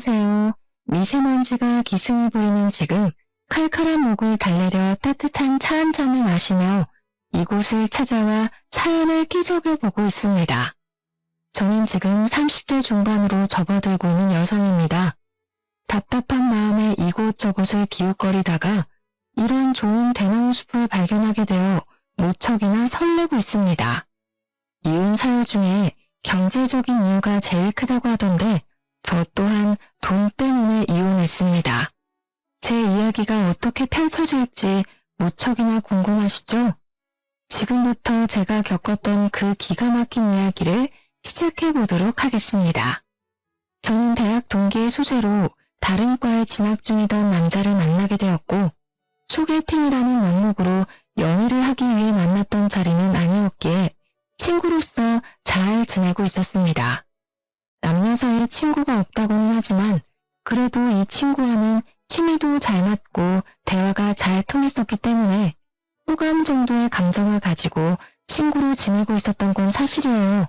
안녕하세요. 미세먼지가 기승을 부리는 지금 칼칼한 목을 달래려 따뜻한 차 한 잔을 마시며 이곳을 찾아와 사연을 끼적여보고 있습니다. 저는 지금 30대 중반으로 접어들고 있는 여성입니다. 답답한 마음에 이곳저곳을 기웃거리다가 이런 좋은 대나무 숲을 발견하게 되어 무척이나 설레고 있습니다. 이혼 사유 중에 경제적인 이유가 제일 크다고 하던데 저 또한 돈 때문에 이혼했습니다. 제 이야기가 어떻게 펼쳐질지 무척이나 궁금하시죠? 지금부터 제가 겪었던 그 기가 막힌 이야기를 시작해 보도록 하겠습니다. 저는 대학 동기의 소재로 다른 과에 진학 중이던 남자를 만나게 되었고 소개팅이라는 명목으로 연애를 하기 위해 만났던 자리는 아니었기에 친구로서 잘 지내고 있었습니다. 남녀 사이에 친구가 없다고는 하지만 그래도 이 친구와는 취미도 잘 맞고 대화가 잘 통했었기 때문에 호감 정도의 감정을 가지고 친구로 지내고 있었던 건 사실이에요.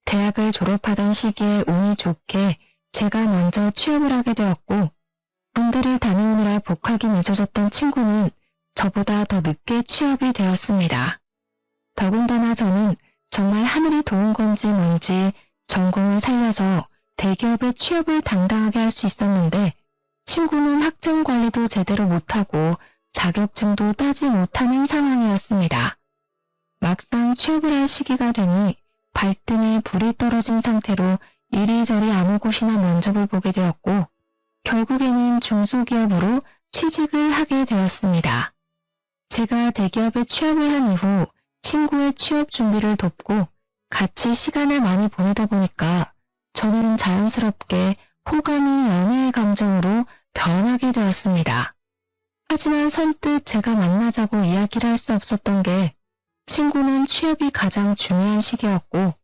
대학을 졸업하던 시기에 운이 좋게 제가 먼저 취업을 하게 되었고 군대를 다녀오느라 복학이 늦어졌던 친구는 저보다 더 늦게 취업이 되었습니다. 더군다나 저는 정말 하늘이 도운 건지 뭔지 전공을 살려서 대기업에 취업을 당당하게 할 수 있었는데 친구는 학점 관리도 제대로 못하고 자격증도 따지 못하는 상황이었습니다. 막상 취업을 할 시기가 되니 발등에 불이 떨어진 상태로 이리저리 아무 곳이나 면접을 보게 되었고 결국에는 중소기업으로 취직을 하게 되었습니다. 제가 대기업에 취업을 한 이후 친구의 취업 준비를 돕고 같이 시간을 많이 보내다 보니까 저는 자연스럽게 호감이 연애의 감정으로 변하게 되었습니다. 하지만 선뜻 제가 만나자고 이야기를 할 수 없었던 게 친구는 취업이 가장 중요한 시기였고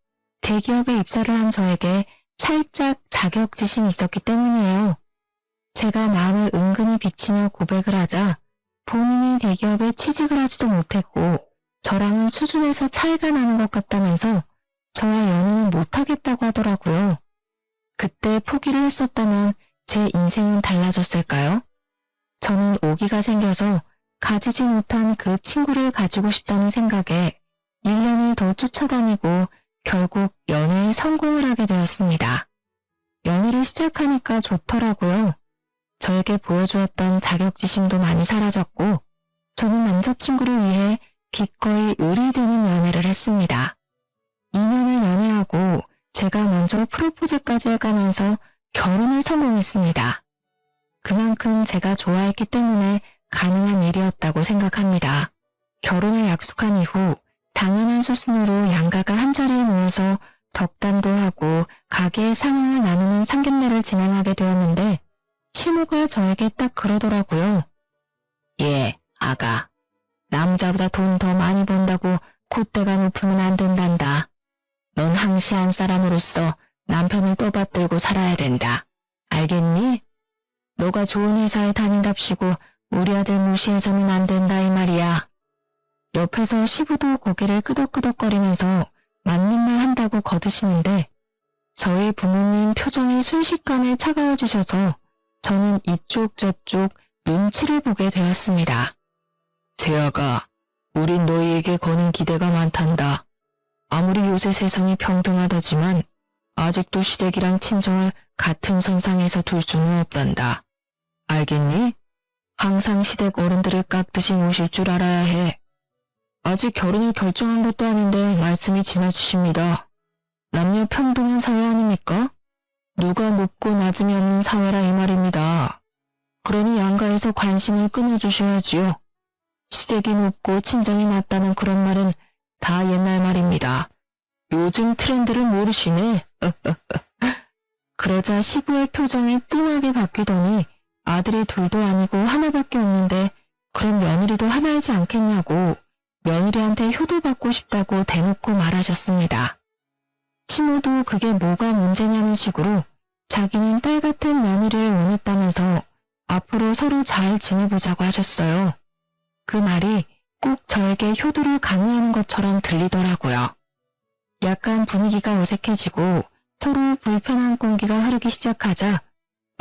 대기업에 입사를 한 저에게 살짝 자격지심이 있었기 때문이에요. 제가 마음을 은근히 비치며 고백을 하자 본인이 대기업에 취직을 하지도 못했고 저랑은 수준에서 차이가 나는 것 같다면서 저와 연애는 못하겠다고 하더라고요. 그때 포기를 했었다면 제 인생은 달라졌을까요? 저는 오기가 생겨서 가지지 못한 그 친구를 가지고 싶다는 생각에 1년을 더 쫓아다니고 결국 연애에 성공을 하게 되었습니다. 연애를 시작하니까 좋더라고요. 저에게 보여주었던 자격지심도 많이 사라졌고 저는 남자친구를 위해 기꺼이 을이 되는 연애를 했습니다. 2년을 연애하고 제가 먼저 프로포즈까지 해가면서 결혼을 성공했습니다. 그만큼 제가 좋아했기 때문에 가능한 일이었다고 생각합니다. 결혼을 약속한 이후 당연한 수순으로 양가가 한자리에 모여서 덕담도 하고 가게의 상황을 나누는 상견례를 진행하게 되었는데 시모가 저에게 딱 그러더라고요. 예, 아가. 남자보다 돈 더 많이 번다고 콧대가 높으면 안 된단다. 넌 항시한 사람으로서 남편을 떠받들고 살아야 된다. 알겠니? 너가 좋은 회사에 다닌답시고 우리 아들 무시해서는 안 된다 이 말이야. 옆에서 시부도 고개를 끄덕끄덕거리면서 맞는 말 한다고 거드시는데 저희 부모님 표정이 순식간에 차가워지셔서 저는 이쪽 저쪽 눈치를 보게 되었습니다. 재아가, 우린 너희에게 거는 기대가 많단다. 아무리 요새 세상이 평등하다지만 아직도 시댁이랑 친정을 같은 선상에서 둘 수는 없단다. 알겠니? 항상 시댁 어른들을 깎듯이 모실 줄 알아야 해. 아직 결혼을 결정한 것도 아닌데 말씀이 지나치십니다. 남녀 평등한 사회 아닙니까? 누가 높고 낮음이 없는 사회라 이 말입니다. 그러니 양가에서 관심을 끊어주셔야지요. 시댁이 높고 친정이 낮다는 그런 말은 다 옛날 말입니다. 요즘 트렌드를 모르시네. 그러자 시부의 표정이 뚱하게 바뀌더니 아들이 둘도 아니고 하나밖에 없는데 그럼 며느리도 하나이지 않겠냐고 며느리한테 효도받고 싶다고 대놓고 말하셨습니다. 시모도 그게 뭐가 문제냐는 식으로 자기는 딸 같은 며느리를 원했다면서 앞으로 서로 잘 지내보자고 하셨어요. 그 말이 꼭 저에게 효도를 강요하는 것처럼 들리더라고요. 약간 분위기가 어색해지고 서로 불편한 공기가 흐르기 시작하자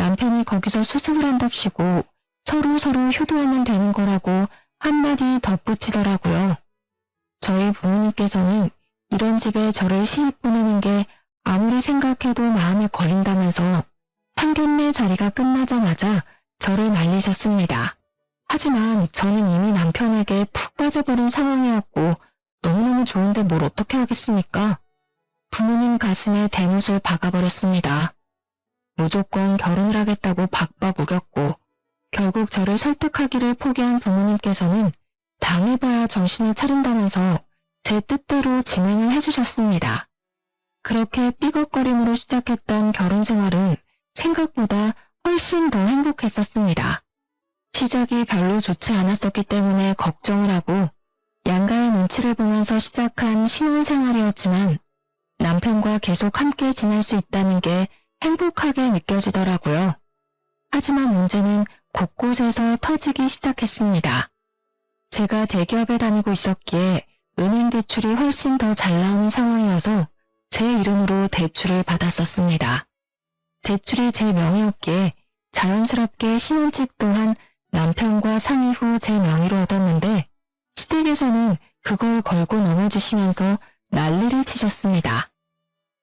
남편이 거기서 수습을 한답시고 서로 효도하면 되는 거라고 한마디 덧붙이더라고요. 저희 부모님께서는 이런 집에 저를 시집 보내는 게 아무리 생각해도 마음에 걸린다면서 상견례 자리가 끝나자마자 저를 말리셨습니다. 하지만 저는 이미 남편에게 푹 빠져버린 상황이었고 너무너무 좋은데 뭘 어떻게 하겠습니까? 부모님 가슴에 대못을 박아버렸습니다. 무조건 결혼을 하겠다고 박박 우겼고 결국 저를 설득하기를 포기한 부모님께서는 당해봐야 정신을 차린다면서 제 뜻대로 진행을 해주셨습니다. 그렇게 삐걱거림으로 시작했던 결혼 생활은 생각보다 훨씬 더 행복했었습니다. 시작이 별로 좋지 않았었기 때문에 걱정을 하고 양가의 눈치를 보면서 시작한 신혼생활이었지만 남편과 계속 함께 지낼 수 있다는 게 행복하게 느껴지더라고요. 하지만 문제는 곳곳에서 터지기 시작했습니다. 제가 대기업에 다니고 있었기에 은행 대출이 훨씬 더 잘 나오는 상황이어서 제 이름으로 대출을 받았었습니다. 대출이 제 명의였기에 자연스럽게 신혼집 또한 남편과 상의 후 제 명의로 얻었는데 시댁에서는 그걸 걸고 넘어지시면서 난리를 치셨습니다.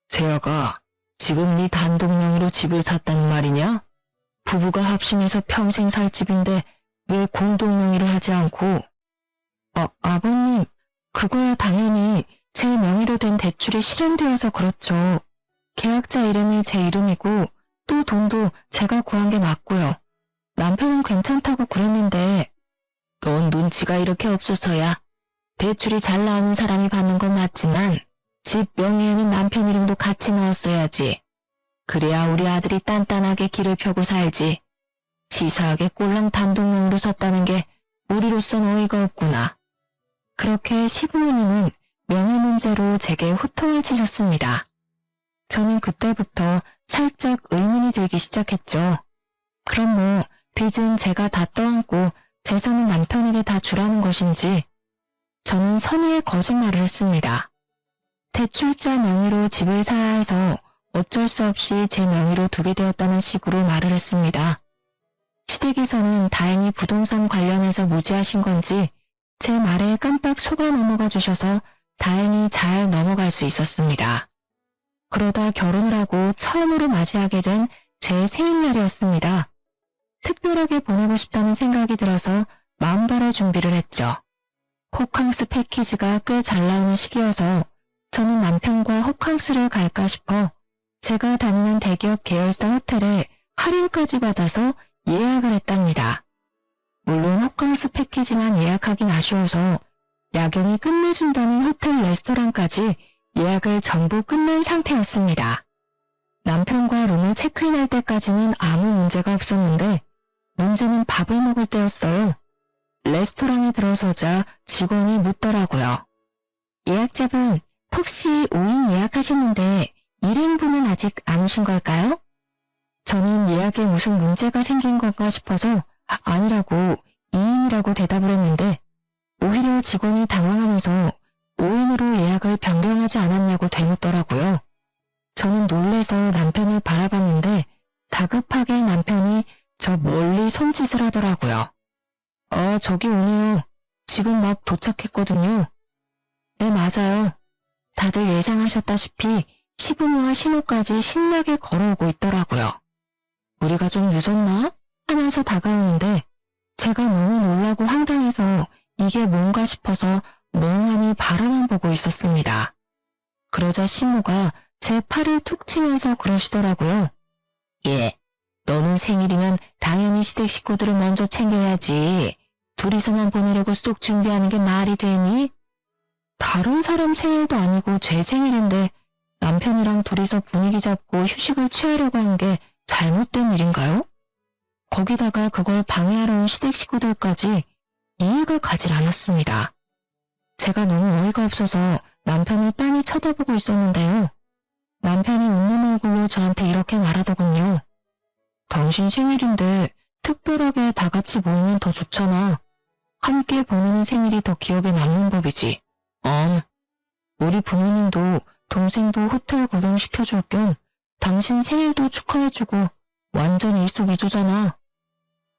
세아가 지금 네 단독 명의로 집을 샀다는 말이냐? 부부가 합심해서 평생 살 집인데 왜 공동 명의를 하지 않고? 아버님, 그거야 당연히 제 명의로 된 대출이 실행되어서 그렇죠. 계약자 이름이 제 이름이고 또 돈도 제가 구한 게 맞고요. 남편은 괜찮다고 그랬는데 넌 눈치가 이렇게 없어서야. 대출이 잘 나오는 사람이 받는 건 맞지만 집 명의에는 남편 이름도 같이 넣었어야지. 그래야 우리 아들이 단단하게 길을 펴고 살지. 치사하게 꼴랑 단독 명의로 샀다는 게 우리로선 어이가 없구나. 그렇게 시부모님은 명의 문제로 제게 호통을 치셨습니다. 저는 그때부터 살짝 의문이 들기 시작했죠. 그럼 뭐 빚은 제가 다 떠안고 재산은 남편에게 다 주라는 것인지. 저는 선의의 거짓말을 했습니다. 대출자 명의로 집을 사야 해서 어쩔 수 없이 제 명의로 두게 되었다는 식으로 말을 했습니다. 시댁에서는 다행히 부동산 관련해서 무지하신 건지 제 말에 깜빡 속아 넘어가 주셔서 다행히 잘 넘어갈 수 있었습니다. 그러다 결혼을 하고 처음으로 맞이하게 된 제 생일날이었습니다. 특별하게 보내고 싶다는 생각이 들어서 마음발의 준비를 했죠. 호캉스 패키지가 꽤 잘 나오는 시기여서 저는 남편과 호캉스를 갈까 싶어 제가 다니는 대기업 계열사 호텔에 할인까지 받아서 예약을 했답니다. 물론 호캉스 패키지만 예약하긴 아쉬워서 야경이 끝내준다는 호텔 레스토랑까지 예약을 전부 끝낸 상태였습니다. 남편과 룸을 체크인할 때까지는 아무 문제가 없었는데 문제는 밥을 먹을 때였어요. 레스토랑에 들어서자 직원이 묻더라고요. 예약자분, 혹시 5인 예약하셨는데 1인분은 아직 안 오신 걸까요? 저는 예약에 무슨 문제가 생긴 건가 싶어서 아니라고 2인이라고 대답을 했는데 오히려 직원이 당황하면서 5인으로 예약을 변경하지 않았냐고 되묻더라고요. 저는 놀래서 남편을 바라봤는데 다급하게 남편이 저 멀리 손짓을 하더라고요. 저기 오네요. 지금 막 도착했거든요. 네, 맞아요. 다들 예상하셨다시피 시부모와 신우까지 신나게 걸어오고 있더라고요. 우리가 좀 늦었나? 하면서 다가오는데 제가 너무 놀라고 황당해서 이게 뭔가 싶어서 멍하니 바라만 보고 있었습니다. 그러자 시모가 제 팔을 툭 치면서 그러시더라고요. 예, 너는 생일이면 당연히 시댁 식구들을 먼저 챙겨야지. 둘이서만 보내려고 쏙 준비하는 게 말이 되니? 다른 사람 생일도 아니고 제 생일인데 남편이랑 둘이서 분위기 잡고 휴식을 취하려고 한 게 잘못된 일인가요? 거기다가 그걸 방해하러 온 시댁 식구들까지 이해가 가질 않았습니다. 제가 너무 어이가 없어서 남편을 빤히 쳐다보고 있었는데요. 남편이 웃는 얼굴로 저한테 이렇게 말하더군요. 당신 생일인데 특별하게 다 같이 모이면 더 좋잖아. 함께 보내는 생일이 더 기억에 남는 법이지. 우리 부모님도 동생도 호텔 구경시켜줄 겸 당신 생일도 축하해주고 완전 일석이조잖아.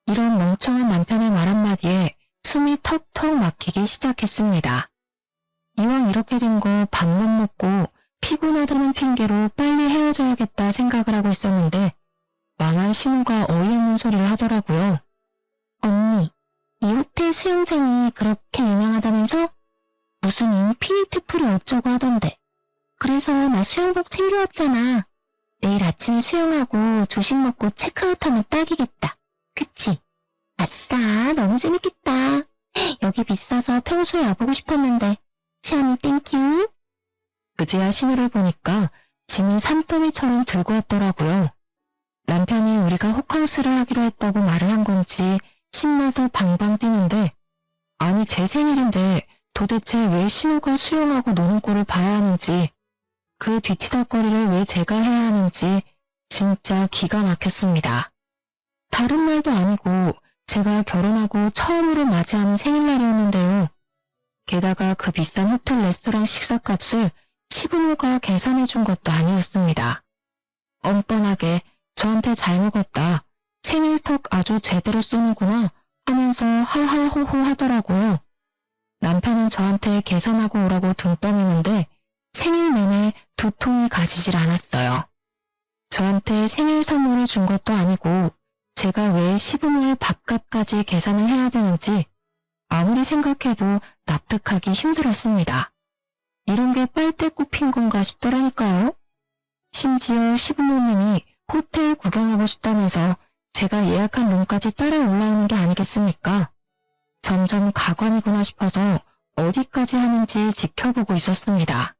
이런 멍청한 남편의 말 한마디에 숨이 턱턱 막히기 시작했습니다. 이왕 이렇게 된 거 밥만 먹고 피곤하다는 핑계로 빨리 헤어져야겠다 생각을 하고 있었는데 망한 신우가 어이없는 소리를 하더라고요. 언니, 이 호텔 수영장이 그렇게 유명하다면서? 무슨 인피니트 풀이 어쩌고 하던데. 그래서 나 수영복 챙겨왔잖아. 내일 아침에 수영하고 조식 먹고 체크아웃하면 딱이겠다. 그치? 아싸, 너무 재밌겠다. 여기 비싸서 평소에 와보고 싶었는데. 시안이 땡큐. 그제야 신우를 보니까 짐을 산더미처럼 들고 왔더라고요. 남편이 우리가 호캉스를 하기로 했다고 말을 한 건지 신나서 방방 뛰는데, 아니 제 생일인데 도대체 왜 신우가 수영하고 노는 꼴을 봐야 하는지, 그 뒤치다거리를 왜 제가 해야 하는지 진짜 기가 막혔습니다. 다른 말도 아니고 제가 결혼하고 처음으로 맞이하는 생일날이었는데요. 게다가 그 비싼 호텔 레스토랑 식사값을 시부모가 계산해준 것도 아니었습니다. 뻔뻔하게 저한테 잘 먹었다, 생일턱 아주 제대로 쏘는구나 하면서 하하호호 하더라고요. 남편은 저한테 계산하고 오라고 등 떠미는데 생일 내내 두통이 가시질 않았어요. 저한테 생일 선물을 준 것도 아니고 제가 왜 시부모의 밥값까지 계산을 해야 되는지 아무리 생각해도 납득하기 힘들었습니다. 이런 게 빨대 꼽힌 건가 싶더라니까요. 심지어 시부모님이 호텔 구경하고 싶다면서 제가 예약한 룸까지 따라 올라오는 게 아니겠습니까? 점점 가관이구나 싶어서 어디까지 하는지 지켜보고 있었습니다.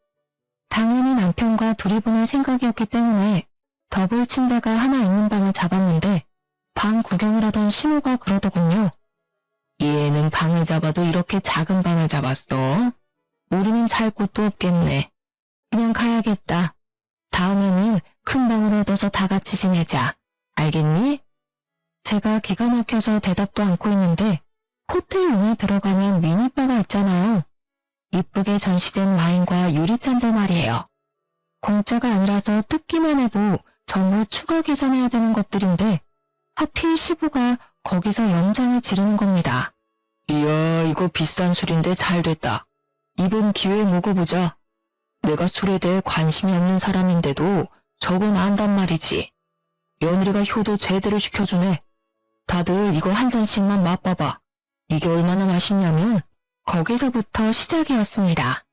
당연히 남편과 둘이 보낼 생각이었기 때문에 더블 침대가 하나 있는 방을 잡았는데 방 구경을 하던 신우가 그러더군요. 이 애는 방을 잡아도 이렇게 작은 방을 잡았어. 우리는 잘 곳도 없겠네. 그냥 가야겠다. 다음에는 큰 방으로 얻어서 다 같이 지내자. 알겠니? 제가 기가 막혀서 대답도 않고 있는데 호텔 룸에 들어가면 미니바가 있잖아요. 이쁘게 전시된 와인과 유리잔들 말이에요. 공짜가 아니라서 뜯기만 해도 전부 추가 계산해야 되는 것들인데 하필 시부가 거기서 염장을 지르는 겁니다. 이야, 이거 비싼 술인데 잘 됐다. 이번 기회에 먹어보자. 내가 술에 대해 관심이 없는 사람인데도 저건 안단 말이지. 며느리가 효도 제대로 시켜주네. 다들 이거 한 잔씩만 맛봐봐. 이게 얼마나 맛있냐면 거기서부터 시작이었습니다.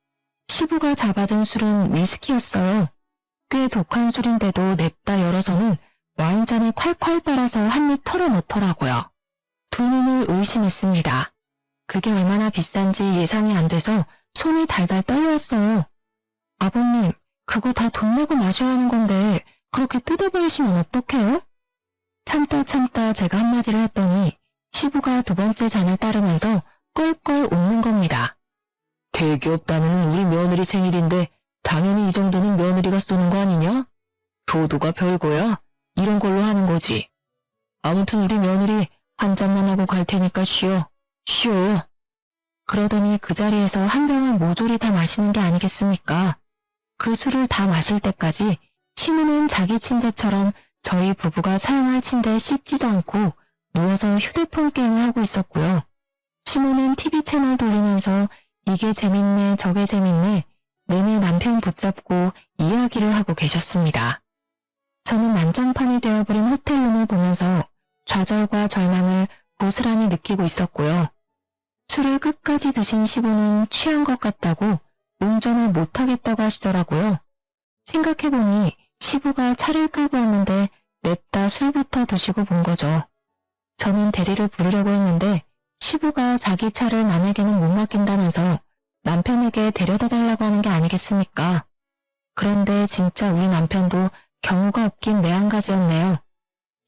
시부가 잡아든 술은 위스키였어요. 꽤 독한 술인데도 냅다 열어서는 와인잔에 콸콸 따라서 한 입 털어 넣더라고요. 두 눈을 의심했습니다. 그게 얼마나 비싼지 예상이 안 돼서 손이 달달 떨려왔어요. 아버님, 그거 다 돈 내고 마셔야 하는 건데 그렇게 뜯어버리시면 어떡해요? 참다 제가 한마디를 했더니 시부가 두 번째 잔을 따르면서 껄껄 웃는 겁니다. 대기업 다니는 우리 며느리 생일인데 당연히 이 정도는 며느리가 쏘는 거 아니냐? 효도가 별거야. 이런 걸로 하는 거지. 아무튼 우리 며느리 한 잔만 하고 갈 테니까 쉬어. 그러더니 그 자리에서 한 병을 모조리 다 마시는 게 아니겠습니까? 그 술을 다 마실 때까지 신우는 자기 침대처럼 저희 부부가 사용할 침대에 씻지도 않고 누워서 휴대폰 게임을 하고 있었고요. 시모는 TV 채널 돌리면서 이게 재밌네 저게 재밌네 내내 남편 붙잡고 이야기를 하고 계셨습니다. 저는 난장판이 되어버린 호텔룸을 보면서 좌절과 절망을 고스란히 느끼고 있었고요. 술을 끝까지 드신 시부는 취한 것 같다고 운전을 못하겠다고 하시더라고요. 생각해보니 시부가 차를 끌고 왔는데 냅다 술부터 드시고 본 거죠. 저는 대리를 부르려고 했는데 시부가 자기 차를 남에게는 못 맡긴다면서 남편에게 데려다 달라고 하는 게 아니겠습니까? 그런데 진짜 우리 남편도 경우가 없긴 매한가지였네요.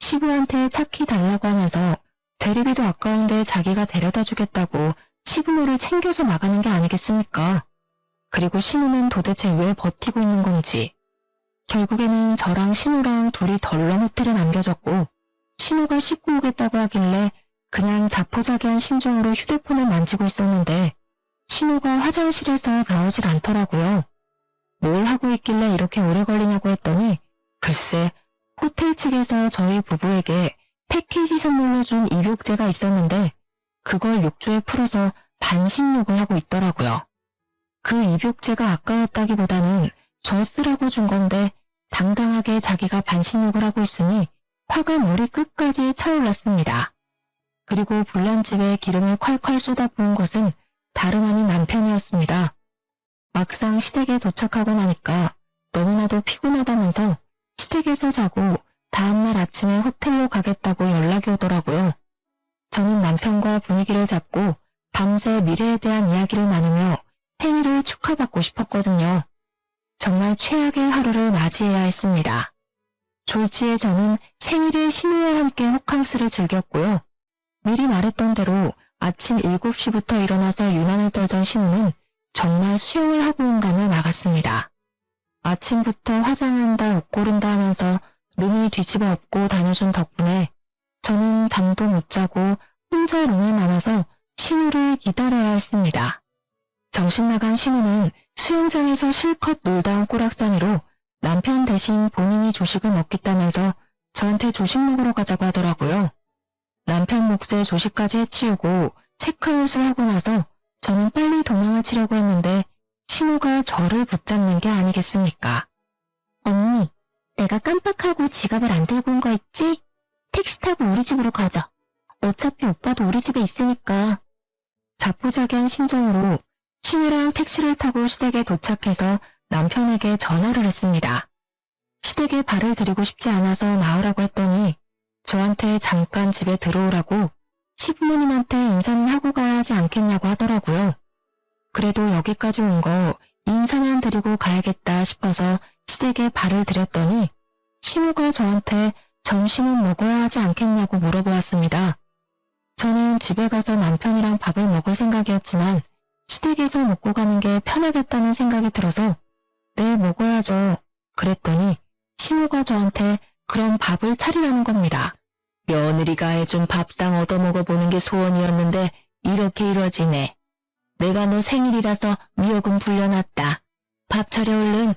시부한테 차키 달라고 하면서 대리비도 아까운데 자기가 데려다 주겠다고 시부모를 챙겨서 나가는 게 아니겠습니까? 그리고 신우는 도대체 왜 버티고 있는 건지. 결국에는 저랑 신우랑 둘이 덜렁 호텔에 남겨졌고 신우가 씻고 오겠다고 하길래 그냥 자포자기한 심정으로 휴대폰을 만지고 있었는데 신우가 화장실에서 나오질 않더라고요. 뭘 하고 있길래 이렇게 오래 걸리냐고 했더니 글쎄 호텔 측에서 저희 부부에게 패키지 선물로 준 입욕제가 있었는데 그걸 욕조에 풀어서 반신욕을 하고 있더라고요. 그 입욕제가 아까웠다기보다는 저 쓰라고 준 건데 당당하게 자기가 반신욕을 하고 있으니 화가 머리 끝까지 차올랐습니다. 그리고 불난집에 기름을 콸콸 쏟아 부은 것은 다름 아닌 남편이었습니다. 막상 시댁에 도착하고 나니까 너무나도 피곤하다면서 시댁에서 자고 다음날 아침에 호텔로 가겠다고 연락이 오더라고요. 저는 남편과 분위기를 잡고 밤새 미래에 대한 이야기를 나누며 생일을 축하받고 싶었거든요. 정말 최악의 하루를 맞이해야 했습니다. 졸지에 저는 생일을 신우와 함께 호캉스를 즐겼고요. 미리 말했던 대로 아침 7시부터 일어나서 유난을 떨던 신우는 정말 수영을 하고 온다며 나갔습니다. 아침부터 화장한다, 옷 고른다 하면서 룸을 뒤집어 엎고 다녀준 덕분에 저는 잠도 못 자고 혼자 룸에 남아서 신우를 기다려야 했습니다. 정신 나간 신우는 수영장에서 실컷 놀다 온 꼬락서니로 남편 대신 본인이 조식을 먹겠다면서 저한테 조식 먹으러 가자고 하더라고요. 남편 몫에 조식까지 해치우고 체크아웃을 하고 나서 저는 빨리 도망을 치려고 했는데 신우가 저를 붙잡는 게 아니겠습니까? 언니, 내가 깜빡하고 지갑을 안 들고 온 거 있지? 택시 타고 우리 집으로 가자. 어차피 오빠도 우리 집에 있으니까. 자포자기한 심정으로 신우랑 택시를 타고 시댁에 도착해서 남편에게 전화를 했습니다. 시댁에 발을 들이고 싶지 않아서 나오라고 했더니 저한테 잠깐 집에 들어오라고 시부모님한테 인사는 하고 가야 하지 않겠냐고 하더라고요. 그래도 여기까지 온 거 인사만 드리고 가야겠다 싶어서 시댁에 발을 들였더니 시모가 저한테 점심은 먹어야 하지 않겠냐고 물어보았습니다. 저는 집에 가서 남편이랑 밥을 먹을 생각이었지만 시댁에서 먹고 가는 게 편하겠다는 생각이 들어서 네, 먹어야죠. 그랬더니 시모가 저한테 그럼 밥을 차리라는 겁니다. 며느리가 해준 밥상 얻어먹어보는 게 소원이었는데 이렇게 이뤄지네. 내가 너 생일이라서 미역은 불려놨다. 밥 차려 얼른.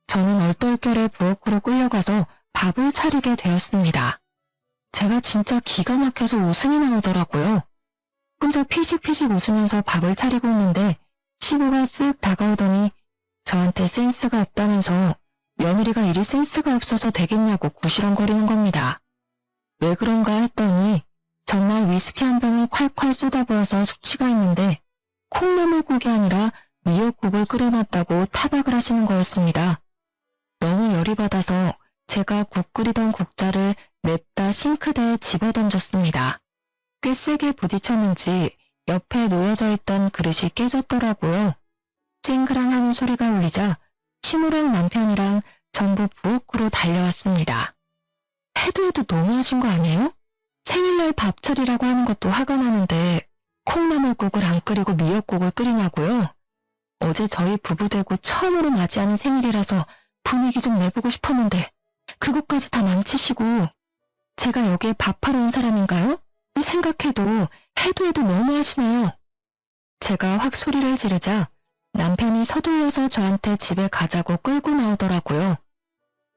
저는 얼떨결에 부엌으로 끌려가서 밥을 차리게 되었습니다. 제가 진짜 기가 막혀서 웃음이 나오더라고요. 혼자 피식피식 웃으면서 밥을 차리고 있는데 시부가 쓱 다가오더니 저한테 센스가 없다면서 며느리가 이리 센스가 없어서 되겠냐고 구시렁거리는 겁니다. 왜 그런가 했더니 전날 위스키 한 병을 콸콸 쏟아부어서 숙취가 있는데 콩나물국이 아니라 미역국을 끓여놨다고 타박을 하시는 거였습니다. 너무 열이 받아서 제가 국 끓이던 국자를 냅다 싱크대에 집어던졌습니다. 꽤 세게 부딪혔는지 옆에 놓여져 있던 그릇이 깨졌더라고요. 쨍그랑 하는 소리가 울리자 시무랑 남편이랑 전부 부엌으로 달려왔습니다. 해도 너무하신 거 아니에요? 생일날 밥 차리라고 하는 것도 화가 나는데 콩나물국을 안 끓이고 미역국을 끓이냐고요? 어제 저희 부부되고 처음으로 맞이하는 생일이라서 분위기 좀 내보고 싶었는데 그것까지 다 망치시고 제가 여기에 밥하러 온 사람인가요? 생각해도 해도 너무하시네요. 제가 확 소리를 지르자 남편이 서둘러서 저한테 집에 가자고 끌고 나오더라고요.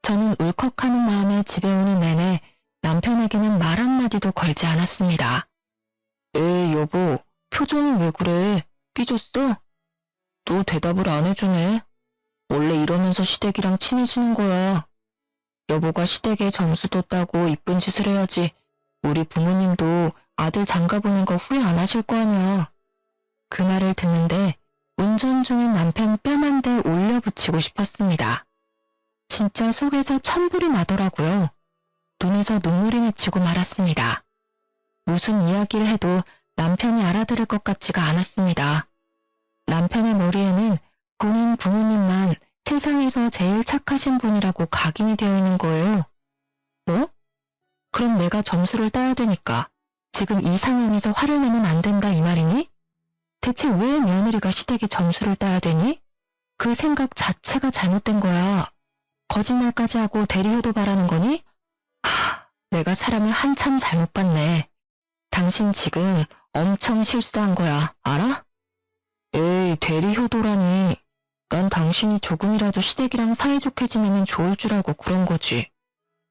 저는 울컥하는 마음에 집에 오는 내내 남편에게는 말 한마디도 걸지 않았습니다. 여보, 표정이 왜 그래? 삐졌어? 또 대답을 안 해주네. 원래 이러면서 시댁이랑 친해지는 거야. 여보가 시댁에 점수도 따고 이쁜 짓을 해야지 우리 부모님도 아들 장가보는 거 후회 안 하실 거 아니야. 그 말을 듣는데 운전 중인 남편 뺨 한 대 올려붙이고 싶었습니다. 진짜 속에서 천불이 나더라고요. 눈에서 눈물이 맺히고 말았습니다. 무슨 이야기를 해도 남편이 알아들을 것 같지가 않았습니다. 남편의 머리에는 본인 부모님만 세상에서 제일 착하신 분이라고 각인이 되어 있는 거예요. 뭐? 그럼 내가 점수를 따야 되니까 지금 이 상황에서 화를 내면 안 된다 이 말이니? 대체 왜 며느리가 시댁에 점수를 따야 되니? 그 생각 자체가 잘못된 거야. 거짓말까지 하고 대리효도 바라는 거니? 내가 사람을 한참 잘못 봤네. 당신 지금 엄청 실수한 거야, 알아? 에이, 대리효도라니. 난 당신이 조금이라도 시댁이랑 사이좋게 지내면 좋을 줄 알고 그런 거지.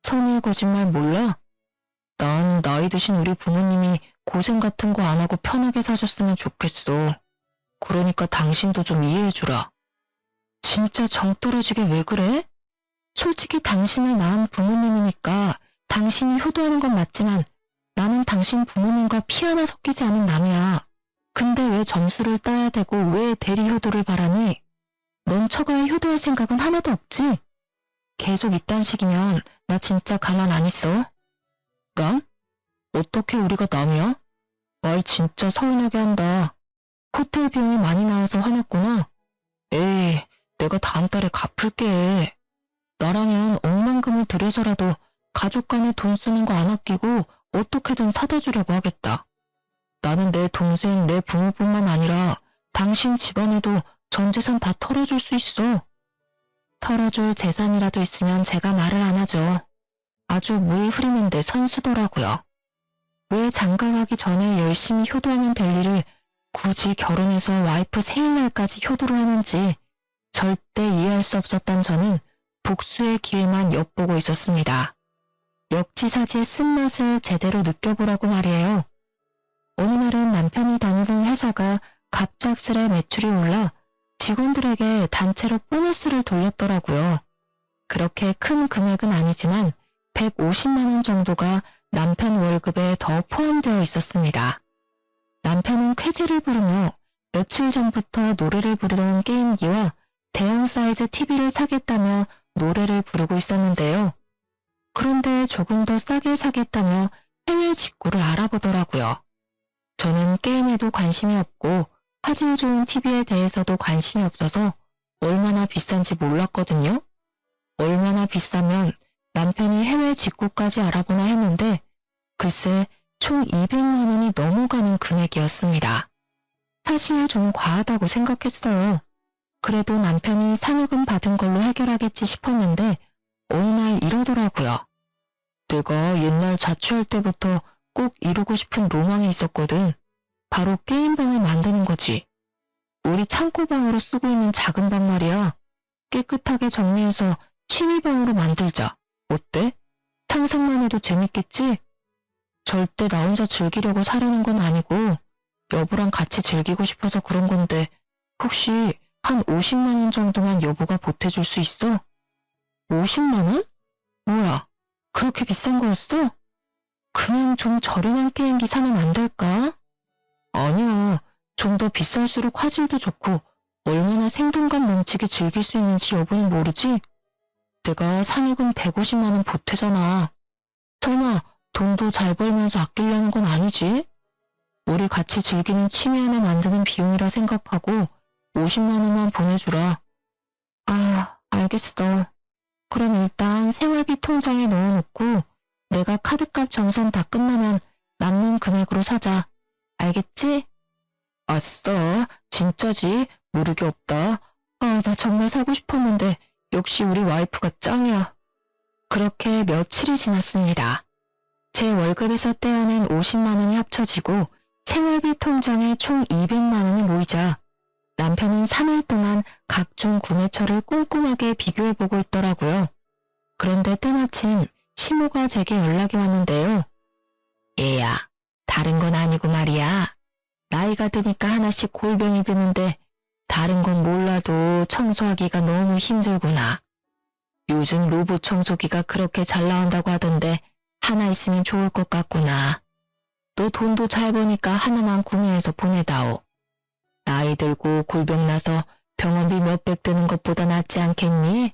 선의의 거짓말 몰라? 난 나이 드신 우리 부모님이 고생 같은 거 안 하고 편하게 사셨으면 좋겠어. 그러니까 당신도 좀 이해해주라. 진짜 정 떨어지게 왜 그래? 솔직히 당신을 낳은 부모님이니까 당신이 효도하는 건 맞지만 나는 당신 부모님과 피 하나 섞이지 않은 남이야. 근데 왜 점수를 따야 되고 왜 대리 효도를 바라니? 넌 처가에 효도할 생각은 하나도 없지? 계속 이딴 식이면 나 진짜 가만 안 있어. 남? 어떻게 우리가 남이야? 말 진짜 서운하게 한다. 호텔 비용이 많이 나와서 화났구나. 에이, 내가 다음 달에 갚을게. 나라면 억만금을 들여서라도 가족 간에 돈 쓰는 거 안 아끼고 어떻게든 사다 주려고 하겠다. 나는 내 동생, 내 부모뿐만 아니라 당신 집안에도 전 재산 다 털어줄 수 있어. 털어줄 재산이라도 있으면 제가 말을 안 하죠. 아주 물 흐리는데 선수더라고요. 왜 장가가기 전에 열심히 효도하면 될 일을 굳이 결혼해서 와이프 생일날까지 효도를 하는지 절대 이해할 수 없었던 저는 복수의 기회만 엿보고 있었습니다. 역지사지의 쓴맛을 제대로 느껴보라고 말이에요. 어느 날은 남편이 다니던 회사가 갑작스레 매출이 올라 직원들에게 단체로 보너스를 돌렸더라고요. 그렇게 큰 금액은 아니지만 150만 원 정도가 남편 월급에 더 포함되어 있었습니다. 남편은 쾌재를 부르며 며칠 전부터 노래를 부르던 게임기와 대형 사이즈 TV를 사겠다며 노래를 부르고 있었는데요. 그런데 조금 더 싸게 사겠다며 해외 직구를 알아보더라고요. 저는 게임에도 관심이 없고 화질 좋은 TV에 대해서도 관심이 없어서 얼마나 비싼지 몰랐거든요. 얼마나 비싸면 남편이 해외 직구까지 알아보나 했는데 글쎄 총 200만 원이 넘어가는 금액이었습니다. 사실 좀 과하다고 생각했어요. 그래도 남편이 상여금 받은 걸로 해결하겠지 싶었는데 어느 날 이러더라고요. 내가 옛날 자취할 때부터 꼭 이루고 싶은 로망이 있었거든. 바로 게임방을 만드는 거지. 우리 창고방으로 쓰고 있는 작은 방 말이야. 깨끗하게 정리해서 취미방으로 만들자. 어때? 상상만 해도 재밌겠지? 절대 나 혼자 즐기려고 사려는 건 아니고 여보랑 같이 즐기고 싶어서 그런 건데 혹시 한 50만 원 정도만 여보가 보태줄 수 있어? 50만 원? 뭐야? 그렇게 비싼 거였어? 그냥 좀 저렴한 게임기 사면 안 될까? 아니야. 좀 더 비쌀수록 화질도 좋고 얼마나 생동감 넘치게 즐길 수 있는지 여보는 모르지? 내가 상여금 150만 원 보태잖아. 설마 돈도 잘 벌면서 아끼려는 건 아니지? 우리 같이 즐기는 취미 하나 만드는 비용이라 생각하고 50만 원만 보내주라. 아, 알겠어. 그럼 일단 생활비 통장에 넣어놓고 내가 카드값 정산 다 끝나면 남는 금액으로 사자. 알겠지? 아싸, 진짜지? 무르기 없다. 아, 나 정말 사고 싶었는데 역시 우리 와이프가 짱이야. 그렇게 며칠이 지났습니다. 제 월급에서 떼어낸 50만 원이 합쳐지고 생활비 통장에 총 200만 원이 모이자 남편은 3일 동안 각종 구매처를 꼼꼼하게 비교해보고 있더라고요. 그런데 때마침 시모가 제게 연락이 왔는데요. 얘야, 다른 건 아니고 말이야. 나이가 드니까 하나씩 골병이 드는데 다른 건 몰라도 청소하기가 너무 힘들구나. 요즘 로봇 청소기가 그렇게 잘 나온다고 하던데 하나 있으면 좋을 것 같구나. 너 돈도 잘 버니까 하나만 구매해서 보내다오. 나이 들고 골병 나서 병원비 몇백 드는 것보다 낫지 않겠니?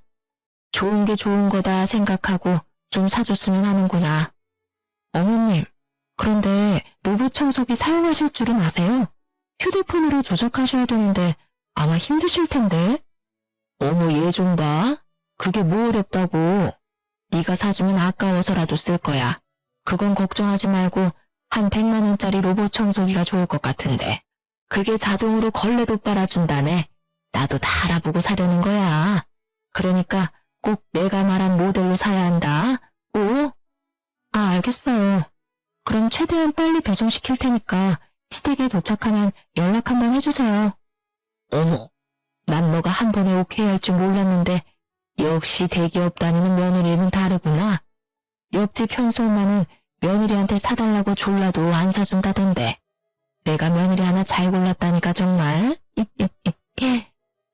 좋은 게 좋은 거다 생각하고 좀 사줬으면 하는구나. 어머님, 그런데 로봇 청소기 사용하실 줄은 아세요? 휴대폰으로 조작하셔야 되는데 아마 힘드실 텐데. 어머, 얘 좀 봐. 그게 뭐 어렵다고. 네가 사주면 아까워서라도 쓸 거야. 그건 걱정하지 말고 한 100만 원짜리 로봇 청소기가 좋을 것 같은데. 그게 자동으로 걸레도 빨아준다네. 나도 다 알아보고 사려는 거야. 그러니까 꼭 내가 말한 모델로 사야 한다. 오? 아, 알겠어요. 그럼 최대한 빨리 배송시킬 테니까 시댁에 도착하면 연락 한번 해주세요. 어머, 난 너가 한 번에 오케이 할 줄 몰랐는데 역시 대기업 다니는 며느리는 다르구나. 옆집 현수 엄마는 며느리한테 사달라고 졸라도 안 사준다던데. 내가 며느리 하나 잘 골랐다니까 정말.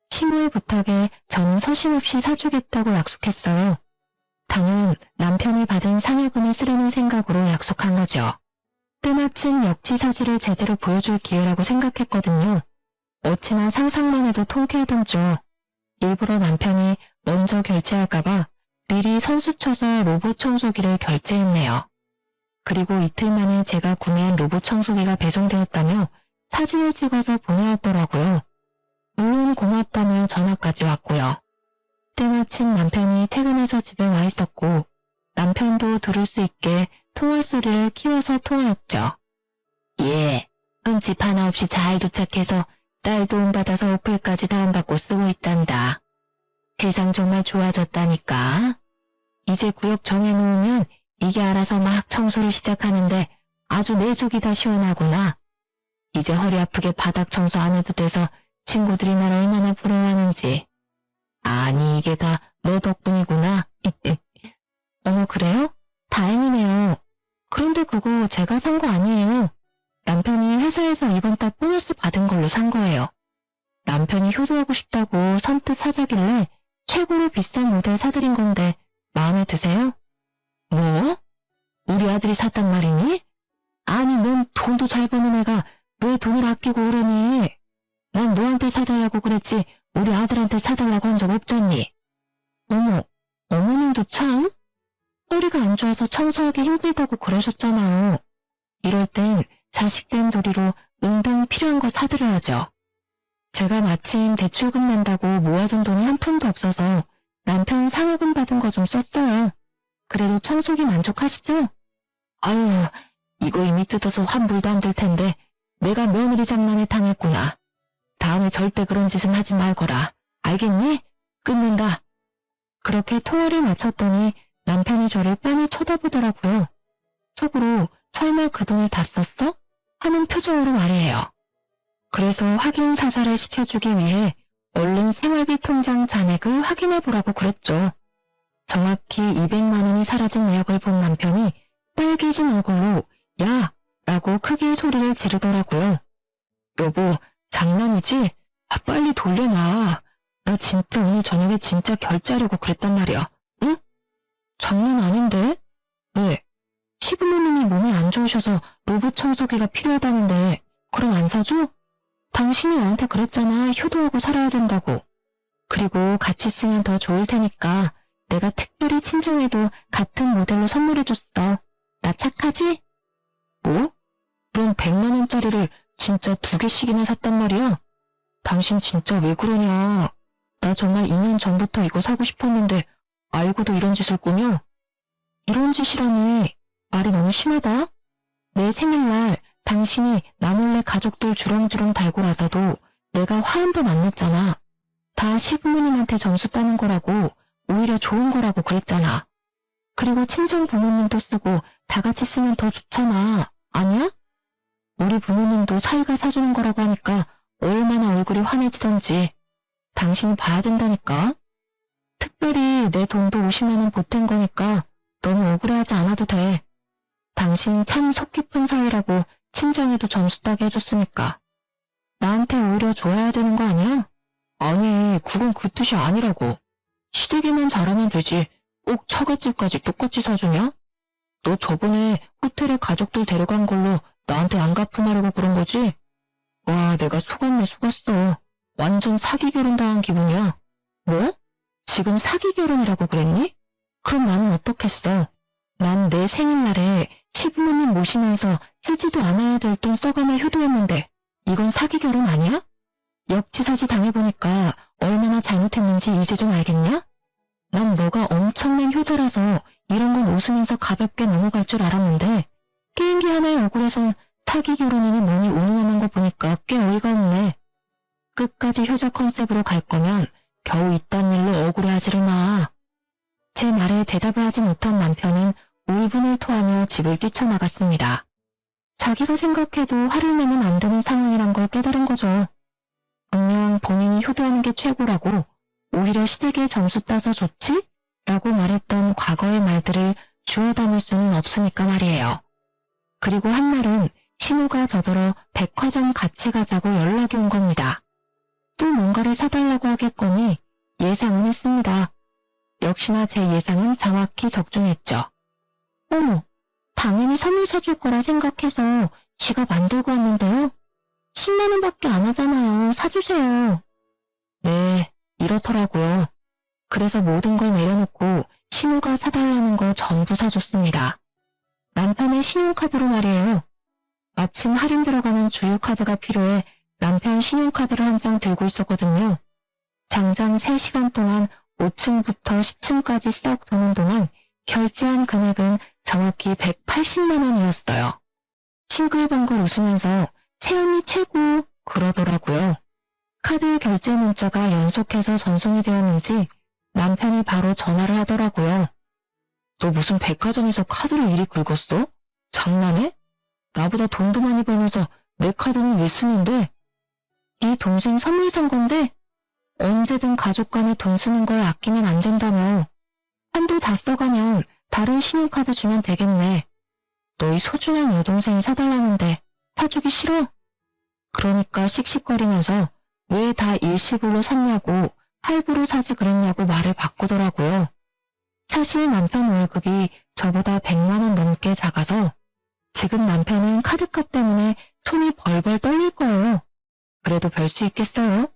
시모의 부탁에 저는 서심없이 사주겠다고 약속했어요. 당연 남편이 받은 상여금을 쓰려는 생각으로 약속한 거죠. 때마침 역지사지를 제대로 보여줄 기회라고 생각했거든요. 어찌나 상상만 해도 통쾌하던 줄. 일부러 남편이 먼저 결제할까봐 미리 선수 쳐서 로봇 청소기를 결제했네요. 그리고 이틀 만에 제가 구매한 로봇 청소기가 배송되었다며 사진을 찍어서 보내왔더라고요. 물론 고맙다며 전화까지 왔고요. 때마침 남편이 퇴근해서 집에 와 있었고 남편도 들을 수 있게 통화 소리를 키워서 통화했죠. 예, 흠집 하나 없이 잘 도착해서 딸 도움받아서 어플까지 다운받고 쓰고 있단다. 세상 정말 좋아졌다니까. 이제 구역 정해놓으면 이게 알아서 막 청소를 시작하는데 아주 내 속이 다 시원하구나. 이제 허리 아프게 바닥 청소 안 해도 돼서 친구들이 날 얼마나 부러워하는지. 아니 이게 다 너 덕분이구나. 어머 그래요? 다행이네요. 그런데 그거 제가 산 거 아니에요. 남편이 회사에서 이번 달 보너스 받은 걸로 산 거예요. 남편이 효도하고 싶다고 선뜻 사자길래 최고로 비싼 모델 사드린 건데 마음에 드세요? 뭐? 우리 아들이 샀단 말이니? 아니 넌 돈도 잘 버는 애가 왜 돈을 아끼고 그러니? 난 너한테 사달라고 그랬지 우리 아들한테 사달라고 한 적 없잖니? 어머, 어머님도 참? 허리가 안 좋아서 청소하기 힘들다고 그러셨잖아요. 이럴 땐 자식된 도리로 응당 필요한 거 사드려야죠. 제가 마침 대출금 낸다고 모아둔 돈이 한 푼도 없어서 남편 상여금 받은 거 좀 썼어요. 그래도 청소기 만족하시죠? 아유, 이거 이미 뜯어서 환불도 안 될 텐데 내가 며느리 장난에 당했구나. 다음에 절대 그런 짓은 하지 말거라. 알겠니? 끊는다. 그렇게 통화를 마쳤더니 남편이 저를 빤히 쳐다보더라고요. 속으로 설마 그 돈을 다 썼어? 하는 표정으로 말이에요. 그래서 확인 사살을 시켜주기 위해 얼른 생활비 통장 잔액을 확인해보라고 그랬죠. 정확히 200만 원이 사라진 내역을 본 남편이 빨개진 얼굴로 야! 라고 크게 소리를 지르더라고요. 여보, 장난이지? 빨리 돌려놔. 나 진짜 오늘 저녁에 진짜 결제하려고 그랬단 말이야. 응? 장난 아닌데? 왜? 시부모님이 몸이 안 좋으셔서 로봇 청소기가 필요하다는데 그럼 안 사줘? 당신이 나한테 그랬잖아. 효도하고 살아야 된다고. 그리고 같이 쓰면 더 좋을 테니까 내가 특별히 친정에도 같은 모델로 선물해줬어. 나 착하지? 뭐? 그럼 100만 원짜리를 진짜 2개씩이나 샀단 말이야? 당신 진짜 왜 그러냐? 나 정말 2년 전부터 이거 사고 싶었는데 알고도 이런 짓을 꾸며? 이런 짓이라니 말이 너무 심하다. 내 생일날 당신이 나 몰래 가족들 주렁주렁 달고 와서도 내가 화 한 번 안 냈잖아. 다 시부모님한테 점수 따는 거라고 오히려 좋은 거라고 그랬잖아. 그리고 친정 부모님도 쓰고 다 같이 쓰면 더 좋잖아. 아니야? 우리 부모님도 사위가 사주는 거라고 하니까 얼마나 얼굴이 환해지던지. 당신이 봐야 된다니까. 특별히 내 돈도 50만 원 보탠 거니까 너무 억울해하지 않아도 돼. 당신 참 속 깊은 사위라고 친정에도 점수 따게 해줬으니까. 나한테 오히려 좋아야 되는 거 아니야? 아니, 그건 그 뜻이 아니라고. 시댁에만 잘하면 되지. 꼭 처갓집까지 똑같이 사주냐? 너 저번에 호텔에 가족들 데려간 걸로 나한테 안 갚음하려고 그런 거지? 와, 내가 속았네, 속았어. 완전 사기 결혼 당한 기분이야. 뭐? 지금 사기 결혼이라고 그랬니? 그럼 나는 어떻겠어? 난 내 생일날에 시부모님 모시면서 쓰지도 않아야 될 돈 써가며 효도했는데 이건 사기 결혼 아니야? 역지사지 당해보니까 얼마나 잘못했는지 이제 좀 알겠냐? 난 너가 엄청난 효자라서 이런 건 웃으면서 가볍게 넘어갈 줄 알았는데 게임기 하나에 억울해서 사기 결혼이니 뭐니 운운하는 거 보니까 꽤 어이가 없네. 끝까지 효자 컨셉으로 갈 거면 겨우 이딴 일로 억울해하지를 마. 제 말에 대답을 하지 못한 남편은 울분을 토하며 집을 뛰쳐나갔습니다. 자기가 생각해도 화를 내면 안 되는 상황이란 걸 깨달은 거죠. 분명 본인이 효도하는 게 최고라고 오히려 시댁에 점수 따서 좋지? 라고 말했던 과거의 말들을 주워 담을 수는 없으니까 말이에요. 그리고 한날은 신우가 저더러 백화점 같이 가자고 연락이 온 겁니다. 또 뭔가를 사달라고 하겠거니 예상은 했습니다. 역시나 제 예상은 정확히 적중했죠. 어머, 당연히 선물 사줄 거라 생각해서 쥐가 만들고 왔는데요. 10만 원밖에 안 하잖아요. 사주세요. 네, 이렇더라고요. 그래서 모든 걸 내려놓고 신우가 사달라는 거 전부 사줬습니다. 남편의 신용카드로 말이에요. 마침 할인 들어가는 주유카드가 필요해 남편 신용카드를 한 장 들고 있었거든요. 장장 3시간 동안 5층부터 10층까지 싹 도는 동안 결제한 금액은 정확히 180만 원이었어요. 싱글벙글 웃으면서 새언니 최고 그러더라고요. 카드 결제 문자가 연속해서 전송이 되었는지 남편이 바로 전화를 하더라고요. 너 무슨 백화점에서 카드를 이리 긁었어? 장난해? 나보다 돈도 많이 벌면서 내 카드는 왜 쓰는데? 네 동생 선물 산 건데 언제든 가족 간에 돈 쓰는 걸 아끼면 안 된다며. 한도 다 써가면 다른 신용카드 주면 되겠네. 너희 소중한 여동생이 사달라는데 사주기 싫어? 그러니까 씩씩거리면서 왜 다 일시불로 샀냐고 할부로 사지 그랬냐고 말을 바꾸더라고요. 사실 남편 월급이 저보다 100만 원 넘게 작아서 지금 남편은 카드값 때문에 손이 벌벌 떨릴 거예요. 그래도 별 수 있겠어요?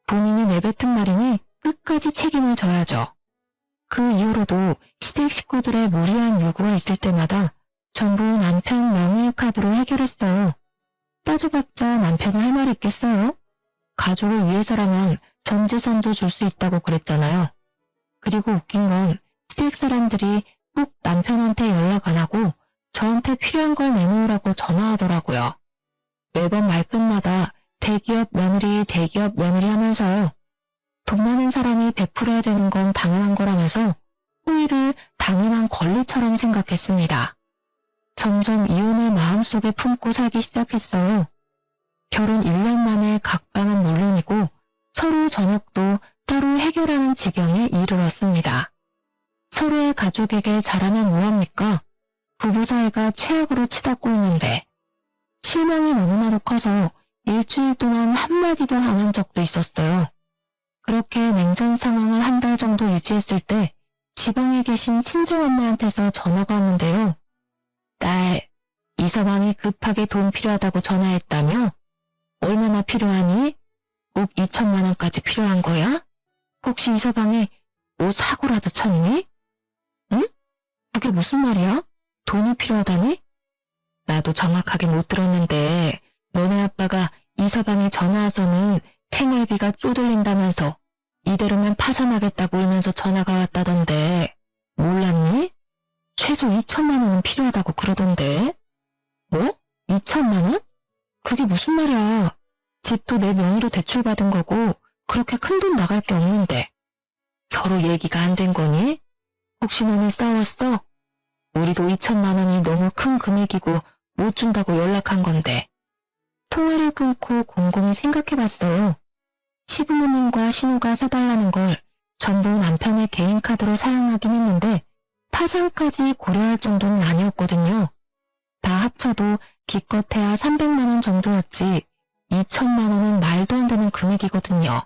본인이 내뱉은 말이니 끝까지 책임을 져야죠. 그 이후로도 시댁 식구들의 무리한 요구가 있을 때마다 전부 남편 명의의 카드로 해결했어요. 따져봤자 남편이 할 말이 있겠어요? 가족을 위해서라면 전 재산도 줄 수 있다고 그랬잖아요. 그리고 웃긴 건 시댁 사람들이 꼭 남편한테 연락 안 하고 저한테 필요한 걸 내놓으라고 전화하더라고요. 매번 말끝마다 대기업 며느리 하면서요. 돈 많은 사람이 베풀어야 되는 건 당연한 거라면서 호의를 당연한 권리처럼 생각했습니다. 점점 이혼을 마음속에 품고 살기 시작했어요. 결혼 1년 만에 각방은 물론이고 서로 저녁도 따로 해결하는 지경에 이르렀습니다. 서로의 가족에게 잘하면 뭐합니까? 부부 사이가 최악으로 치닫고 있는데 실망이 너무나도 커서 일주일 동안 한마디도 안 한 적도 있었어요. 그렇게 냉전 상황을 한 달 정도 유지했을 때 지방에 계신 친정엄마한테서 전화가 왔는데요. 딸, 이서방이 급하게 돈 필요하다고 전화했다며? 얼마나 필요하니? 꼭 2천만 원까지 필요한 거야? 혹시 이서방이 옷 사고라도 쳤니? 응? 그게 무슨 말이야? 돈이 필요하다니? 나도 정확하게 못 들었는데 너네 아빠가 이서방이 전화 와서는 생활비가 쪼들린다면서 이대로면 파산하겠다고 울면서 전화가 왔다던데 몰랐니? 최소 2천만 원은 필요하다고 그러던데. 뭐? 2천만 원? 그게 무슨 말이야. 집도 내 명의로 대출받은 거고 그렇게 큰 돈 나갈 게 없는데. 서로 얘기가 안 된 거니? 혹시 너네 싸웠어? 우리도 2천만 원이 너무 큰 금액이고 못 준다고 연락한 건데. 통화를 끊고 곰곰이 생각해봤어요. 시부모님과 신우가 사달라는 걸 전부 남편의 개인 카드로 사용하긴 했는데 파산까지 고려할 정도는 아니었거든요. 다 합쳐도 기껏해야 300만 원 정도였지 2천만 원은 말도 안 되는 금액이거든요.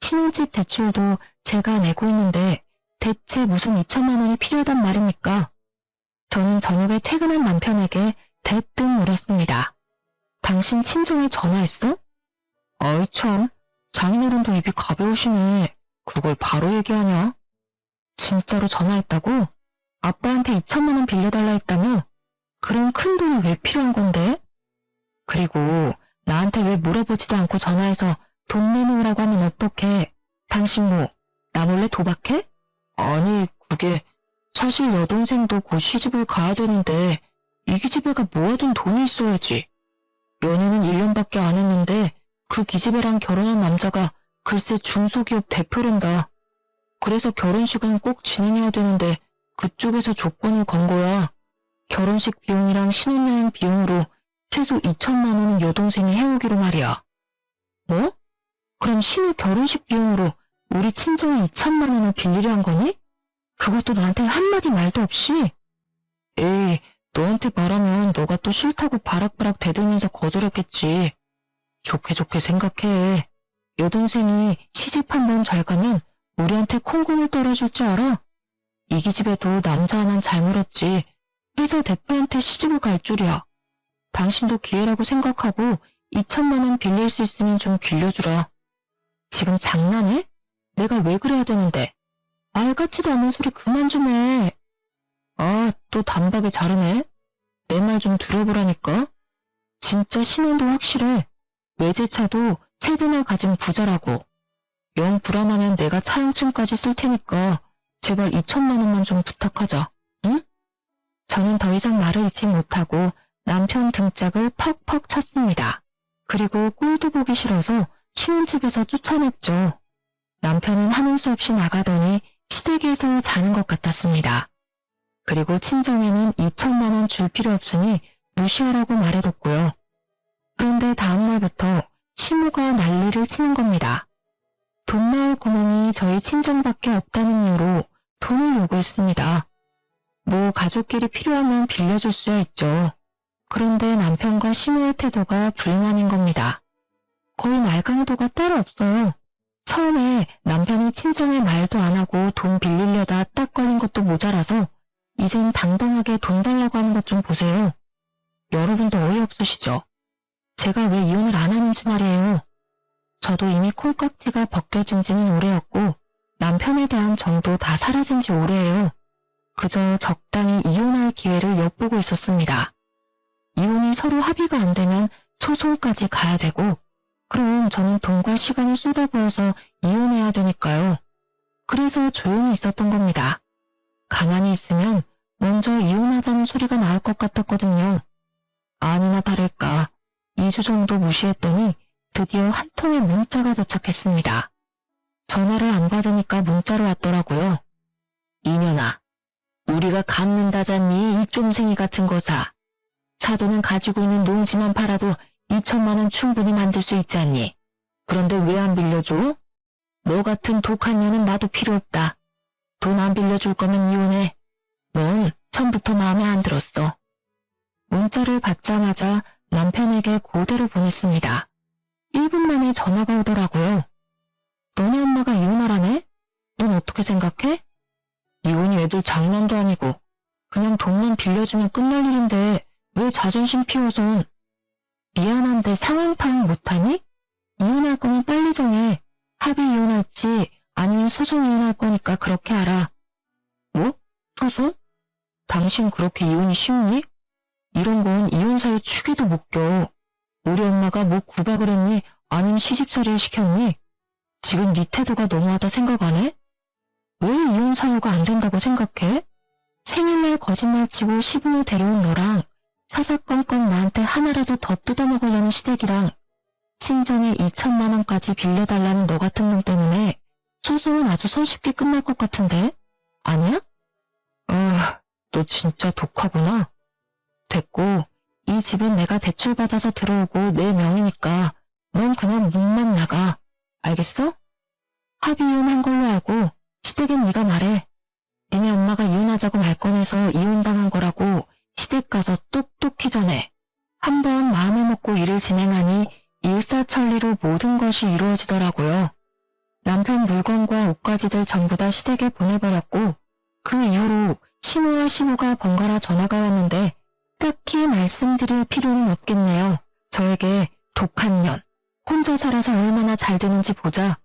신혼집 대출도 제가 내고 있는데 대체 무슨 2천만 원이 필요하단 말입니까? 저는 저녁에 퇴근한 남편에게 대뜸 물었습니다. 당신 친정에 전화했어? 어이 참, 장인어른도 입이 가벼우시네. 그걸 바로 얘기하냐? 진짜로 전화했다고? 아빠한테 2천만 원 빌려달라 했다며? 그럼 큰 돈이 왜 필요한 건데? 그리고 나한테 왜 물어보지도 않고 전화해서 돈 내놓으라고 하면 어떡해? 당신 뭐, 나 몰래 도박해? 아니, 그게 사실 여동생도 곧 시집을 가야 되는데 이 기집애가 모아둔 돈이 있어야지. 연애는 1년밖에 안 했는데 그 기집애랑 결혼한 남자가 글쎄 중소기업 대표란다. 그래서 결혼식은 꼭 진행해야 되는데 그쪽에서 조건을 건 거야. 결혼식 비용이랑 신혼여행 비용으로 최소 2천만 원은 여동생이 해오기로 말이야. 뭐? 그럼 신우 결혼식 비용으로 우리 친정이 2천만 원을 빌리려 한 거니? 그것도 나한테 한마디 말도 없이? 에이, 너한테 말하면 너가 또 싫다고 바락바락 대들면서 거절했겠지. 좋게 좋게 생각해. 여동생이 시집 한번 잘 가면 우리한테 콩고물 떨어질 줄 알아? 이 기집애도 남자 하나는 잘 물었지. 회사 대표한테 시집을 갈 줄이야. 당신도 기회라고 생각하고 2천만 원 빌릴 수 있으면 좀 빌려주라. 지금 장난해? 내가 왜 그래야 되는데? 말 같지도 않은 소리 그만 좀 해. 아, 또 단박에 자르네. 내 말 좀 들어보라니까. 진짜 신원도 확실해. 외제차도 세 대나 가진 부자라고. 영 불안하면 내가 차용증까지 쓸 테니까 제발 2천만 원만 좀 부탁하자. 응? 저는 더 이상 말을 잇지 못하고 남편 등짝을 퍽퍽 쳤습니다. 그리고 꼴도 보기 싫어서 신혼집에서 쫓아냈죠. 남편은 하는 수 없이 나가더니 시댁에서 자는 것 같았습니다. 그리고 친정에는 2천만 원 줄 필요 없으니 무시하라고 말해뒀고요. 그런데 다음날부터 시모가 난리를 치는 겁니다. 돈 나올 구멍이 저희 친정밖에 없다는 이유로 돈을 요구했습니다. 뭐 가족끼리 필요하면 빌려줄 수야 있죠. 그런데 남편과 시모의 태도가 불만인 겁니다. 거의 날강도가 따로 없어요. 처음에 남편이 친정에 말도 안 하고 돈 빌리려다 딱 걸린 것도 모자라서 이젠 당당하게 돈 달라고 하는 것 좀 보세요. 여러분도 어이없으시죠? 제가 왜 이혼을 안 하는지 말이에요. 저도 이미 콩깍지가 벗겨진 지는 오래였고 남편에 대한 정도 다 사라진 지 오래예요. 그저 적당히 이혼할 기회를 엿보고 있었습니다. 이혼이 서로 합의가 안 되면 소송까지 가야 되고 그럼 저는 돈과 시간을 쏟아부어서 이혼해야 되니까요. 그래서 조용히 있었던 겁니다. 가만히 있으면 먼저 이혼하자는 소리가 나올 것 같았거든요. 아니나 다를까 2주 정도 무시했더니 드디어 한 통의 문자가 도착했습니다. 전화를 안 받으니까 문자로 왔더라고요. 이년아, 우리가 갚는다잖니 이 쫌생이 같은 거사. 사돈은 가지고 있는 농지만 팔아도 2천만 원 충분히 만들 수 있지 않니? 그런데 왜 안 빌려줘? 너 같은 독한 년은 나도 필요 없다. 돈 안 빌려줄 거면 이혼해. 넌 처음부터 마음에 안 들었어. 문자를 받자마자 남편에게 그대로 보냈습니다. 1분 만에 전화가 오더라고요. 너네 엄마가 이혼하라네? 넌 어떻게 생각해? 이혼이 애들 장난도 아니고 그냥 돈만 빌려주면 끝날 일인데 왜 자존심 피워선. 미안한데 상황 파악 못하니? 이혼할 거면 빨리 정해. 합의 이혼할지 아니면 소송 이혼할 거니까 그렇게 알아. 뭐? 소송? 당신 그렇게 이혼이 쉽니? 이런 건 이혼 사유 축에도 못 껴. 우리 엄마가 뭐 구박을 했니? 아니면 시집살이를 시켰니? 지금 네 태도가 너무하다 생각 안 해? 왜 이혼 사유가 안 된다고 생각해? 생일날 거짓말치고 시부모 데려온 너랑 사사건건 나한테 하나라도 더 뜯어먹으려는 시댁이랑 친정에 2천만 원까지 빌려달라는 너 같은 놈 때문에 소송은 아주 손쉽게 끝날 것 같은데? 아니야? 아, 너 진짜 독하구나. 됐고, 이 집은 내가 대출받아서 들어오고 내 명의니까 넌 그냥 문만 나가. 알겠어? 합의 이혼한 걸로 알고 시댁엔 네가 말해. 니네 엄마가 이혼하자고 말 꺼내서 이혼당한 거라고 시댁 가서 똑똑히 전해. 한번 마음을 먹고 일을 진행하니 일사천리로 모든 것이 이루어지더라고요. 남편 물건과 옷가지들 전부 다 시댁에 보내버렸고 그 이후로 시모와 시모가 번갈아 전화가 왔는데 딱히 말씀드릴 필요는 없겠네요. 저에게 독한 년, 혼자 살아서 얼마나 잘 되는지 보자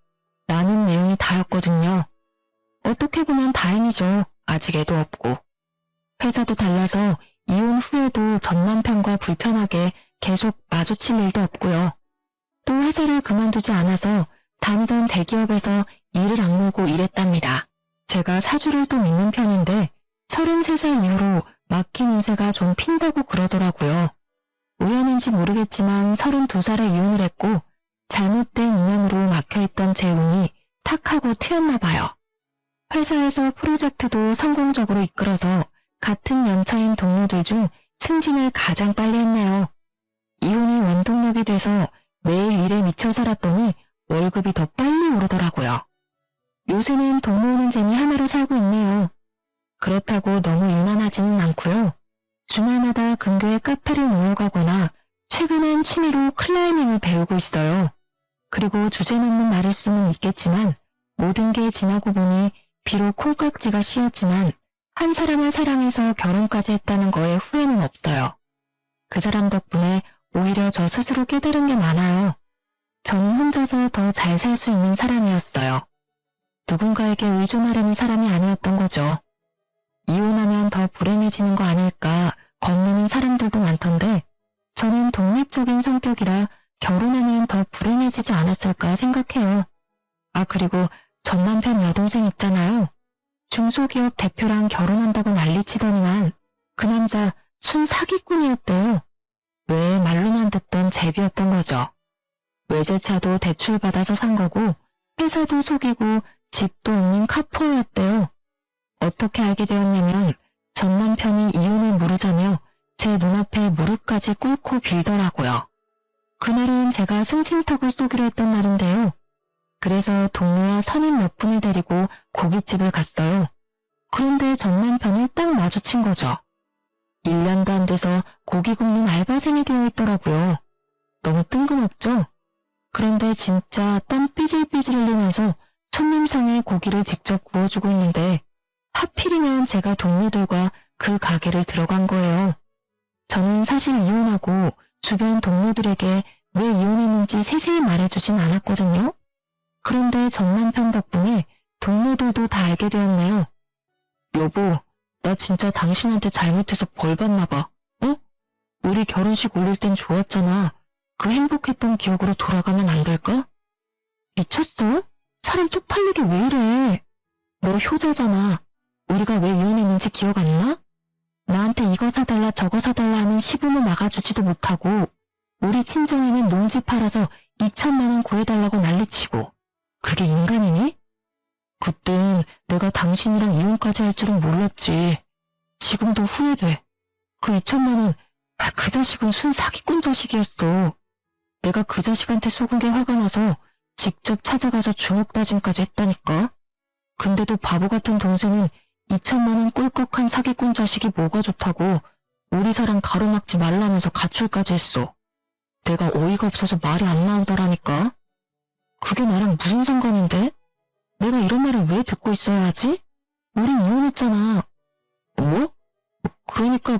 라는 내용이 다였거든요. 어떻게 보면 다행이죠. 아직 애도 없고. 회사도 달라서 이혼 후에도 전 남편과 불편하게 계속 마주칠 일도 없고요. 또 회사를 그만두지 않아서 다니던 대기업에서 일을 악물고 일했답니다. 제가 사주를 또 믿는 편인데 33살 이후로 막힌 운세가 좀 핀다고 그러더라고요. 우연인지 모르겠지만 32살에 이혼을 했고 잘못된 인연으로 막혀있던 제 운이 탁 하고 튀었나 봐요. 회사에서 프로젝트도 성공적으로 이끌어서 같은 연차인 동료들 중 승진을 가장 빨리 했네요. 이혼이 원동력이 돼서 매일 일에 미쳐 살았더니 월급이 더 빨리 오르더라고요. 요새는 돈 모으는 재미 하나로 살고 있네요. 그렇다고 너무 일만 하지는 않고요. 주말마다 근교의 카페를 놀러 가거나 최근엔 취미로 클라이밍을 배우고 있어요. 그리고 주제넘는 말일 수는 있겠지만 모든 게 지나고 보니 비록 콩깍지가 씌었지만 한 사람을 사랑해서 결혼까지 했다는 거에 후회는 없어요. 그 사람 덕분에 오히려 저 스스로 깨달은 게 많아요. 저는 혼자서 더 잘 살 수 있는 사람이었어요. 누군가에게 의존하려는 사람이 아니었던 거죠. 이혼하면 더 불행해지는 거 아닐까 겁내는 사람들도 많던데 저는 독립적인 성격이라 결혼하면 더 불행해지지 않았을까 생각해요. 아, 그리고 전 남편 여동생 있잖아요. 중소기업 대표랑 결혼한다고 난리치더니만 그 남자 순 사기꾼이었대요. 왜 말로만 듣던 제비였던 거죠. 외제차도 대출받아서 산 거고 회사도 속이고 집도 없는 카포였대요. 어떻게 알게 되었냐면 전 남편이 이혼을 물으자며 제 눈앞에 무릎까지 꿇고 빌더라고요. 그날은 제가 승진턱을 쏘기로 했던 날인데요. 그래서 동료와 선임 몇 분을 데리고 고깃집을 갔어요. 그런데 전 남편이 딱 마주친 거죠. 1년도 안 돼서 고기 굽는 알바생이 되어 있더라고요. 너무 뜬금없죠? 그런데 진짜 땀 삐질삐질 흘리면서 손님상에 고기를 직접 구워주고 있는데 하필이면 제가 동료들과 그 가게를 들어간 거예요. 저는 사실 이혼하고 주변 동료들에게 왜 이혼했는지 세세히 말해주진 않았거든요. 그런데 전 남편 덕분에 동료들도 다 알게 되었네요. 여보, 나 진짜 당신한테 잘못해서 벌 받나 봐. 어? 우리 결혼식 올릴 땐 좋았잖아. 그 행복했던 기억으로 돌아가면 안 될까? 미쳤어? 사람 쪽팔리게 왜 이래? 너 효자잖아. 우리가 왜 이혼했는지 기억 안 나? 나한테 이거 사달라 저거 사달라 하는 시부모 막아주지도 못하고 우리 친정에는 농지 팔아서 2천만 원 구해달라고 난리치고 그게 인간이니? 그땐 내가 당신이랑 이혼까지 할 줄은 몰랐지. 지금도 후회돼. 그 2천만 원, 그 자식은 순 사기꾼 자식이었어. 내가 그 자식한테 속은 게 화가 나서 직접 찾아가서 주먹다짐까지 했다니까. 근데도 바보 같은 동생은 2천만 원 꿀꺽한 사기꾼 자식이 뭐가 좋다고 우리 사랑 가로막지 말라면서 가출까지 했어. 내가 어이가 없어서 말이 안 나오더라니까. 그게 나랑 무슨 상관인데? 내가 이런 말을 왜 듣고 있어야 하지? 우린 이혼했잖아. 뭐? 그러니까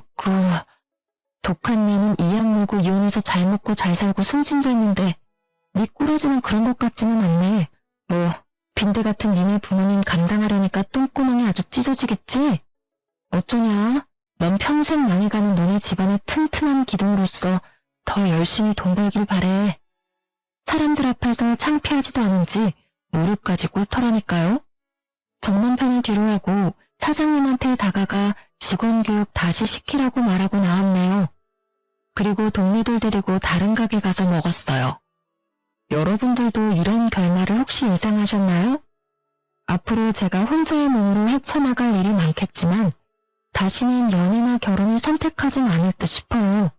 독한 년은 이악 물고 이혼해서 잘 먹고 잘 살고 승진도 했는데 네 꼬라지는 그런 것 같지는 않네. 빈대 같은 니네 부모님 감당하려니까 똥구멍이 아주 찢어지겠지? 어쩌냐? 넌 평생 망해가는 너네 집안의 튼튼한 기둥으로서 더 열심히 돈 벌길 바래. 사람들 앞에서 창피하지도 않은지 무릎까지 꿇더라니까요. 전 남편을 뒤로하고 사장님한테 다가가 직원 교육 다시 시키라고 말하고 나왔네요. 그리고 동료들 데리고 다른 가게 가서 먹었어요. 여러분들도 이런 결말을 혹시 예상하셨나요? 앞으로 제가 혼자의 몸으로 헤쳐나갈 일이 많겠지만 다시는 연애나 결혼을 선택하진 않을 듯 싶어요.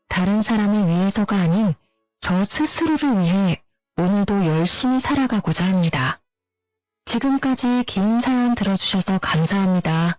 다른 사람을 위해서가 아닌 저 스스로를 위해 오늘도 열심히 살아가고자 합니다. 지금까지 긴 사연 들어주셔서 감사합니다.